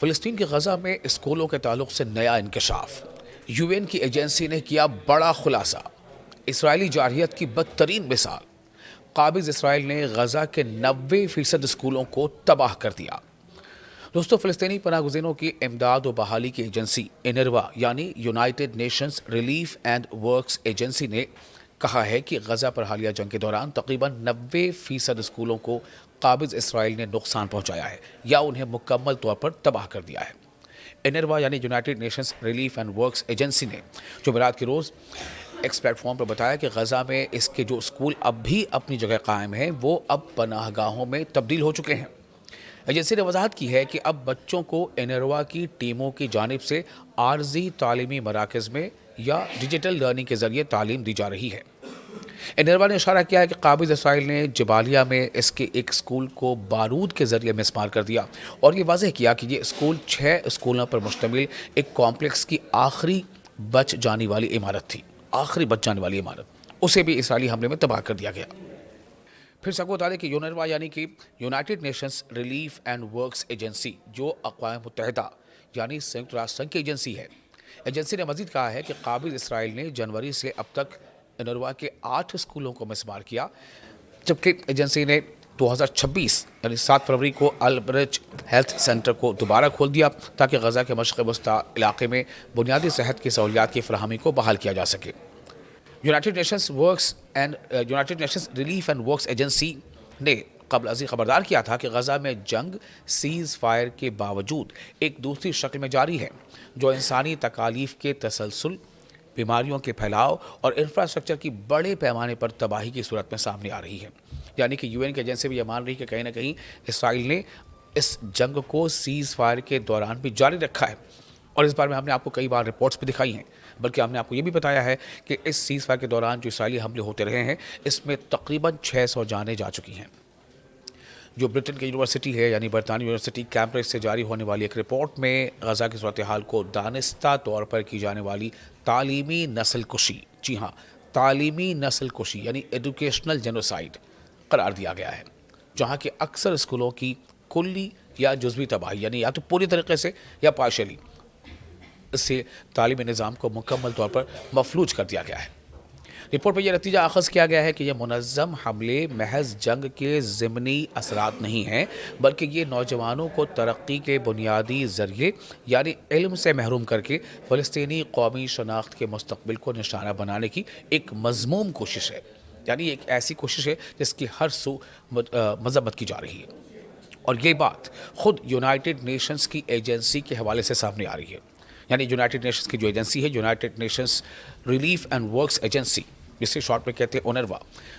فلسطین کے غزہ میں اسکولوں کے تعلق سے نیا انکشاف۔ یو این کی ایجنسی نے کیا بڑا خلاصہ۔ اسرائیلی جارحیت کی بدترین مثال۔ قابض اسرائیل نے غزہ کے 90% اسکولوں کو تباہ کر دیا۔ دوستو، فلسطینی پناہ گزینوں کی امداد و بحالی کی ایجنسی انروا یعنی United nations relief and works agency نے کہا ہے کہ غزہ پر حالیہ جنگ کے دوران تقریباً 90% اسکولوں کو قابض اسرائیل نے نقصان پہنچایا ہے یا انہیں مکمل طور پر تباہ کر دیا ہے۔ انروا یعنی United nations relief and works agency نے جمعرات کے روز ایکس پلیٹ فارم پر بتایا کہ غزہ میں اس کے جو اسکول اب بھی اپنی جگہ قائم ہیں وہ اب پناہ گاہوں میں تبدیل ہو چکے ہیں۔ ایجنسی نے وضاحت کی ہے کہ اب بچوں کو انروا کی ٹیموں کی جانب سے عارضی تعلیمی مراکز میں یا ڈیجیٹل لرننگ کے ذریعے تعلیم دی جا رہی ہے۔ انروا نے اشارہ کیا ہے کہ قابض اسرائیل نے جبالیہ میں اس کے ایک اسکول کو بارود کے ذریعے مسمار کر دیا اور یہ واضح کیا کہ یہ اسکول 6 اسکولوں پر مشتمل ایک کمپلیکس کی آخری بچ جانے والی عمارت تھی۔ اسے بھی اسرائیلی حملے میں تباہ کر دیا گیا۔ پھر سب کو بتا دیں کہ یونروا یعنی کہ United nations relief and works agency جو اقوام متحدہ یعنی سنیکت راشٹر سنگھ کی ایجنسی ہے۔ ایجنسی نے مزید کہا ہے کہ قابض اسرائیل نے جنوری سے اب تک انروا کے 8 اسکولوں کو مسمار کیا، جبکہ ایجنسی نے 2026 یعنی 7 فروری کو البرج ہیلتھ سینٹر کو دوبارہ کھول دیا تاکہ غزہ کے مشرق وسطی علاقے میں بنیادی صحت کی سہولیات کی فراہمی کو بحال کیا جا سکے۔ United nations relief and works agency نے قبل ازیں خبردار کیا تھا کہ غزہ میں جنگ سیز فائر کے باوجود ایک دوسری شکل میں جاری ہے جو انسانی تکالیف کے تسلسل، بیماریوں کے پھیلاؤ اور انفراسٹرکچر کی بڑے پیمانے پر تباہی کی صورت میں سامنے آ رہی ہے۔ یعنی کہ یو این کی ایجنسی بھی یہ مان رہی ہے کہ کہیں نہ کہیں اسرائیل نے اس جنگ کو سیز فائر کے دوران بھی جاری رکھا ہے، اور اس بارے میں ہم نے آپ کو کئی بار رپورٹس بھی دکھائی ہیں، بلکہ ہم نے آپ کو یہ بھی بتایا ہے کہ اس سیز فائر کے دوران جو اسرائیلی حملے ہوتے رہے ہیں اس میں تقریباً 600 جانیں جا چکی ہیں۔ جو برٹن کی یونیورسٹی ہے یعنی برطانوی یونیورسٹی کیمبرج سے جاری ہونے والی ایک رپورٹ میں غزہ کی صورتحال کو دانستہ طور پر کی جانے والی تعلیمی نسل کشی، جی ہاں تعلیمی نسل کشی یعنی ایڈوکیشنل جینوسائیڈ قرار دیا گیا ہے، جہاں کے اکثر اسکولوں کی کلی یا جزوی تباہی یعنی یا تو پوری طریقے سے یا پارشلی اس سے تعلیمی نظام کو مکمل طور پر مفلوج کر دیا گیا ہے۔ رپورٹ میں یہ نتیجہ اخذ کیا گیا ہے کہ یہ منظم حملے محض جنگ کے ضمنی اثرات نہیں ہیں، بلکہ یہ نوجوانوں کو ترقی کے بنیادی ذریعے یعنی علم سے محروم کر کے فلسطینی قومی شناخت کے مستقبل کو نشانہ بنانے کی ایک مذموم کوشش ہے، یعنی ایک ایسی کوشش ہے جس کی ہر سو مذمت کی جا رہی ہے، اور یہ بات خود یونائٹڈ نیشنز کی ایجنسی کے حوالے سے سامنے آ رہی ہے۔ یعنی یونائٹڈ نیشنز کی جو ایجنسی ہے United nations relief and works agency, جسے شارٹ میں کہتے ہیں اونروا،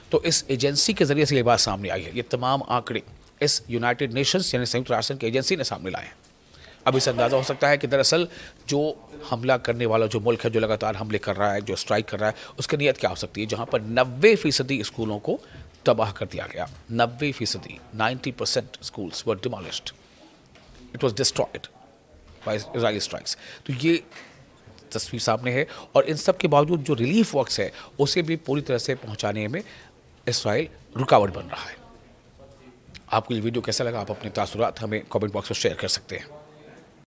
تو اس ایجنسی کے ذریعے سے یہ بات سامنے آئی ہے۔ یہ تمام آنکڑے اس یونائٹڈ نیشنز یعنی سنیکت راشٹر کی ایجنسی نے سامنے لائے ہیں۔ اب اس اندازہ ہو سکتا ہے کہ دراصل جو حملہ کرنے والا جو ملک ہے جو لگاتار حملے کر رہا ہے، جو اسٹرائک کر رہا ہے، اس کی نیت کیا ہو سکتی ہے، جہاں پر 90% اسکولوں کو تباہ کر دیا گیا۔ 90% schools were demolished. It was destroyed by Israeli strikes. تو یہ تصویر سامنے ہے، اور ان سب کے باوجود جو ریلیف ورکس ہے اسے بھی پوری طرح سے پہنچانے میں اسرائیل رکاوٹ بن رہا ہے۔ آپ کو یہ ویڈیو کیسا لگا؟ آپ اپنے تاثرات ہمیں کامنٹ باکس میں شیئر کر سکتے ہیں۔